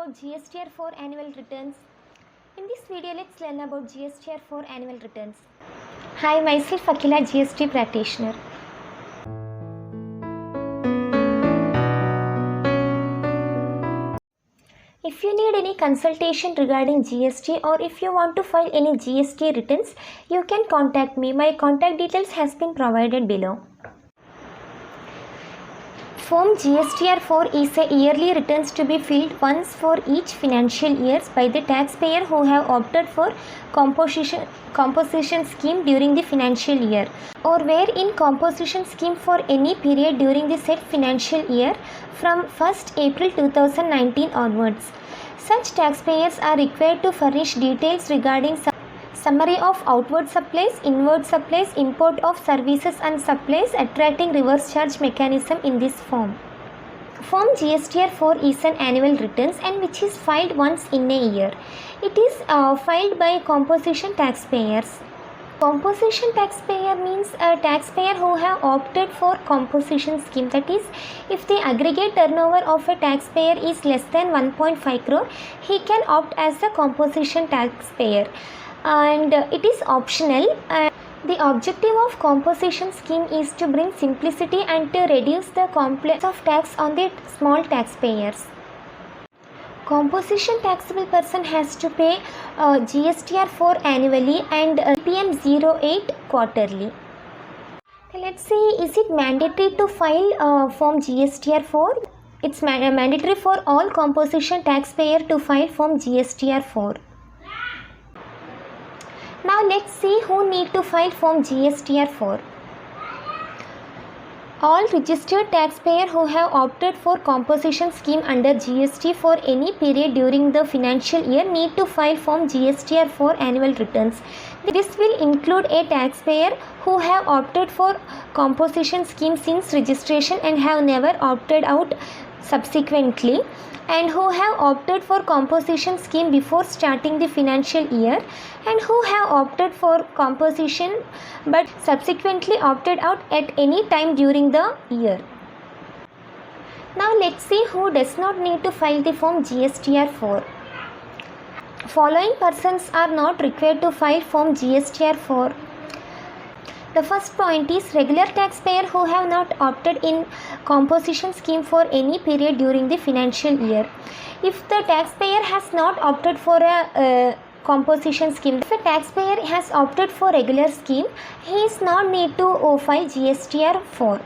about GSTR4 annual returns. In this video, let's learn about GSTR4 annual returns. Hi, myself Akila, GST practitioner. If you need any consultation regarding GST or if you want to file any GST returns, you can contact me. My contact details has been provided below. Form GSTR4 is a yearly returns to be filled once for each financial years by the taxpayer who have opted for composition scheme during the financial year or were in composition scheme for any period during the said financial year from 1st April 2019 onwards. Such taxpayers are required to furnish details regarding summary of outward supplies, inward supplies, import of services and supplies, attracting reverse charge mechanism in this form. Form GSTR4 is an annual returns and which is filed once in a year. It is filed by composition taxpayers. Composition taxpayer means a taxpayer who have opted for composition scheme, that is, if the aggregate turnover of a taxpayer is less than 1.5 crore, he can opt as a composition taxpayer. And it is optional. The objective of composition scheme is to bring simplicity and to reduce the complex of tax on the small taxpayers. Composition taxable person has to pay GSTR4 annually and PM08 quarterly. Let's see, is it mandatory to file form GSTR4? It's mandatory for all composition taxpayer to file form GSTR4. Now let's see who need to file form GSTR4. All registered taxpayers who have opted for composition scheme under GST for any period during the financial year need to file form GSTR4 annual returns. This will include a taxpayer who have opted for composition scheme since registration and have never opted out subsequently, and who have opted for composition scheme before starting the financial year, and who have opted for composition but subsequently opted out at any time during the year. Now let's see who does not need to file the form GSTR4. Following persons are not required to file form GSTR4. The first point is regular taxpayer who have not opted in composition scheme for any period during the financial year. If the taxpayer has not opted for a composition scheme, if a taxpayer has opted for regular scheme, he is not need to file GSTR4.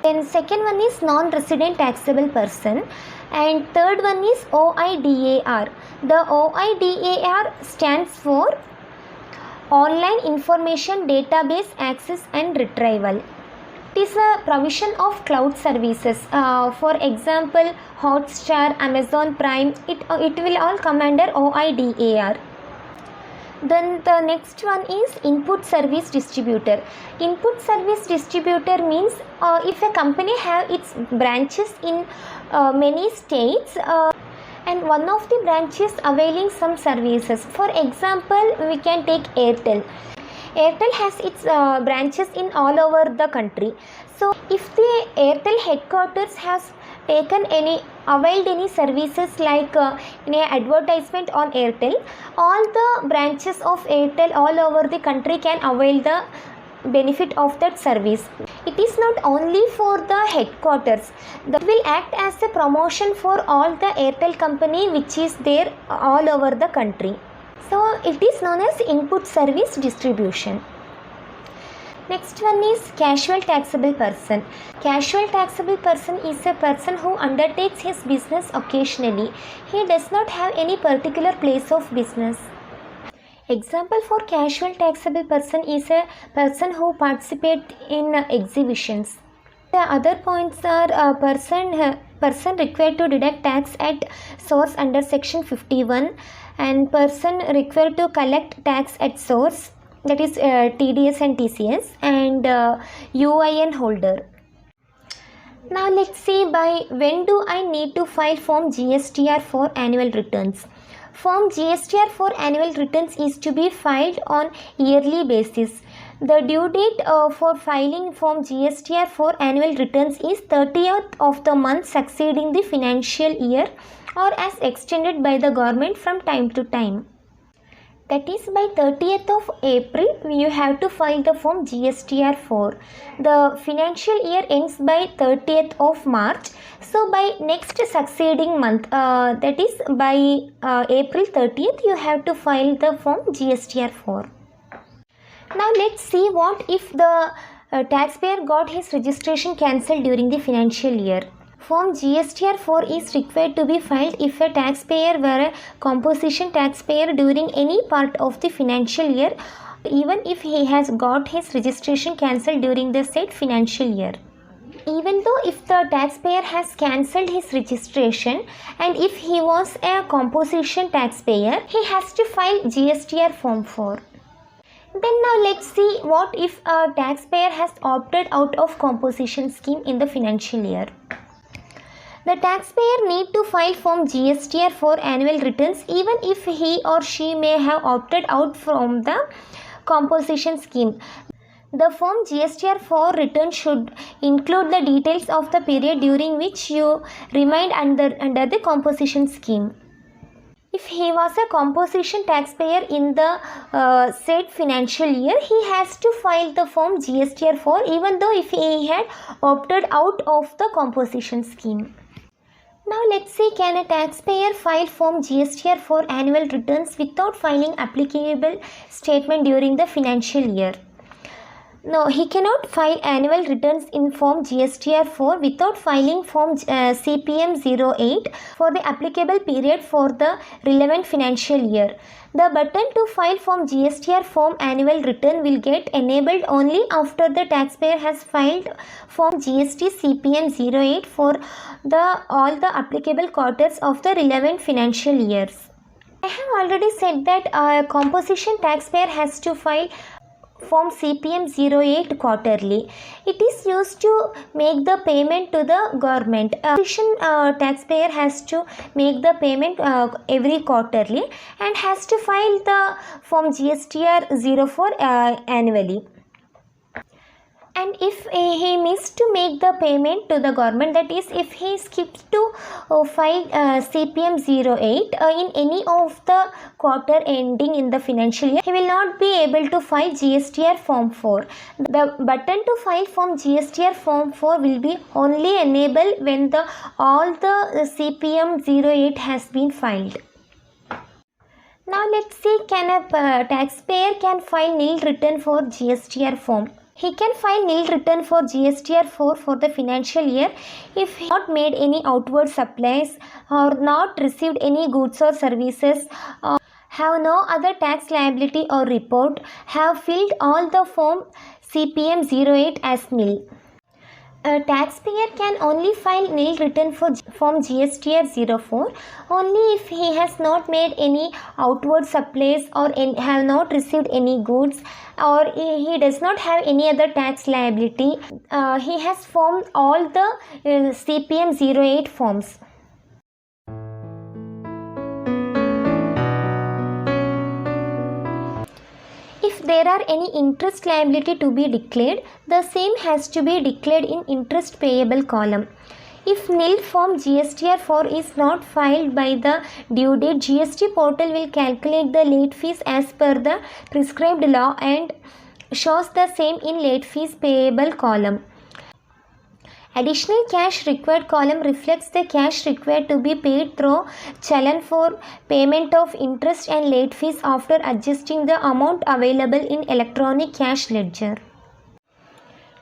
Then second one is non-resident taxable person, and third one is OIDAR. The OIDAR stands for Online Information Database Access and Retrieval. It is a provision of cloud services. For example, Hotstar, Amazon Prime, it will all come under OIDAR. Then the next one is Input Service Distributor. Input Service Distributor means if a company have its branches in many states, and one of the branches availing some services. For example, we can take Airtel. Airtel has its branches in all over the country. So if the Airtel headquarters has availed any services like advertisement on Airtel, all the branches of Airtel all over the country can avail the benefit of that service. It is not only for the headquarters. That will act as a promotion for all the Airtel company which is there all over the country. So it is known as input service distribution. Next one is casual taxable person. Casual taxable person is a person who undertakes his business occasionally. He does not have any particular place of business. Example for casual taxable person is a person who participates in exhibitions. The other points are a person required to deduct tax at source under section 51, and person required to collect tax at source, that is TDS and TCS, and UIN holder. Now let's see by when do I need to file form GSTR4 annual returns. Form GSTR4 annual returns is to be filed on yearly basis. The due date for filing Form GSTR for annual returns is 30th of the month succeeding the financial year or as extended by the government from time to time. That is, by 30th of April, you have to file the Form GSTR 4. The financial year ends by 30th of March. So, by next succeeding month, that is by April 30th, you have to file the Form GSTR 4. Now, let's see what if the taxpayer got his registration cancelled during the financial year. Form GSTR 4 is required to be filed if a taxpayer were a composition taxpayer during any part of the financial year, even if he has got his registration cancelled during the said financial year. Even though if the taxpayer has cancelled his registration and if he was a composition taxpayer, he has to file GSTR Form 4. Then now let's see what if a taxpayer has opted out of composition scheme in the financial year. The taxpayer need to file Form GSTR for annual returns even if he or she may have opted out from the composition scheme. The Form GSTR 4 return should include the details of the period during which you remained under the composition scheme. If he was a composition taxpayer in the said financial year, he has to file the Form GSTR 4 even though if he had opted out of the composition scheme. Now let's see, can a taxpayer file Form GSTR for annual returns without filing applicable statement during the financial year? No, he cannot file annual returns in Form GSTR 4 without filing Form CPM 08 for the applicable period for the relevant financial year. The button to file Form GSTR Form Annual Return will get enabled only after the taxpayer has filed Form GST CPM 08 for all the applicable quarters of the relevant financial years. I have already said that a composition taxpayer has to file Form CPM 08 quarterly. It is used to make the payment to the government. Composition taxpayer has to make the payment every quarterly and has to file the Form GSTR 04 annually. And if he missed to make the payment to the government, that is if he skips to file CPM 08 in any of the quarter ending in the financial year, he will not be able to file GSTR Form 4. The button to file Form GSTR Form 4 will be only enabled when all the CPM 08 has been filed. Now let's see, can a taxpayer can file nil return for GSTR form? He can file nil return for GSTR 4 for the financial year if he not made any outward supplies or not received any goods or services, or have no other tax liability or report, have filled all the Form CPM 08 as nil. A taxpayer can only file nil return for Form GSTR 04 only if he has not made any outward supplies or have not received any goods, or he does not have any other tax liability. He has formed all the CPM 08 forms. If there are any interest liability to be declared, the same has to be declared in interest payable column. If nil Form GSTR 4 is not filed by the due date, GST portal will calculate the late fees as per the prescribed law and shows the same in late fees payable column. Additional cash required column reflects the cash required to be paid through challan for payment of interest and late fees after adjusting the amount available in electronic cash ledger.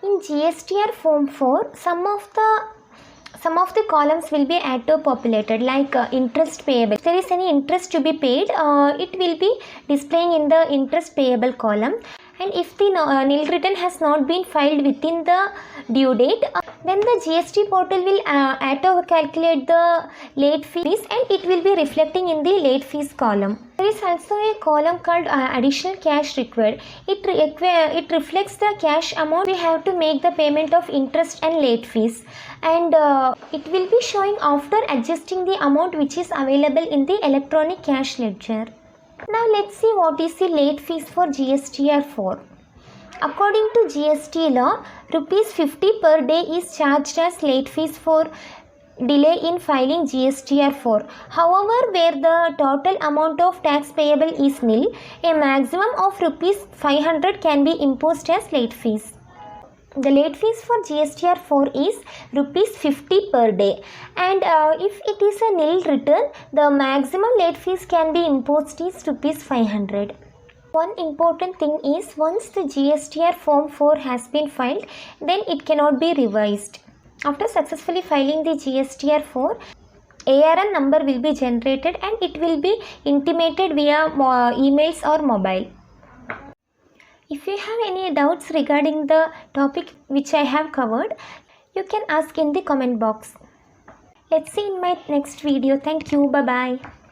In GSTR Form 4, some of the columns will be auto-populated, like interest payable. If there is any interest to be paid, it will be displaying in the interest payable column. And if the nil return has not been filed within the due date, then the GST portal will auto-calculate the late fees and it will be reflecting in the late fees column. There is also a column called additional cash required. It reflects the cash amount we have to make the payment of interest and late fees, and it will be showing after adjusting the amount which is available in the electronic cash ledger. Now let's see what is the late fees for GSTR 4. According to GST law, rupees 50 per day is charged as late fees for delay in filing GSTR 4. However, where the total amount of tax payable is nil, a maximum of rupees 500 can be imposed as late fees. The late fees for GSTR 4 is rupees 50 per day, and if it is a nil return, the maximum late fees can be imposed is rupees 500. One important thing is, once the GSTR form 4 has been filed, then it cannot be revised. After successfully filing the GSTR 4, ARN number will be generated and it will be intimated via emails or mobile. If you have any doubts regarding the topic which I have covered, you can ask in the comment box. Let's see in my next video. Thank you. Bye-bye.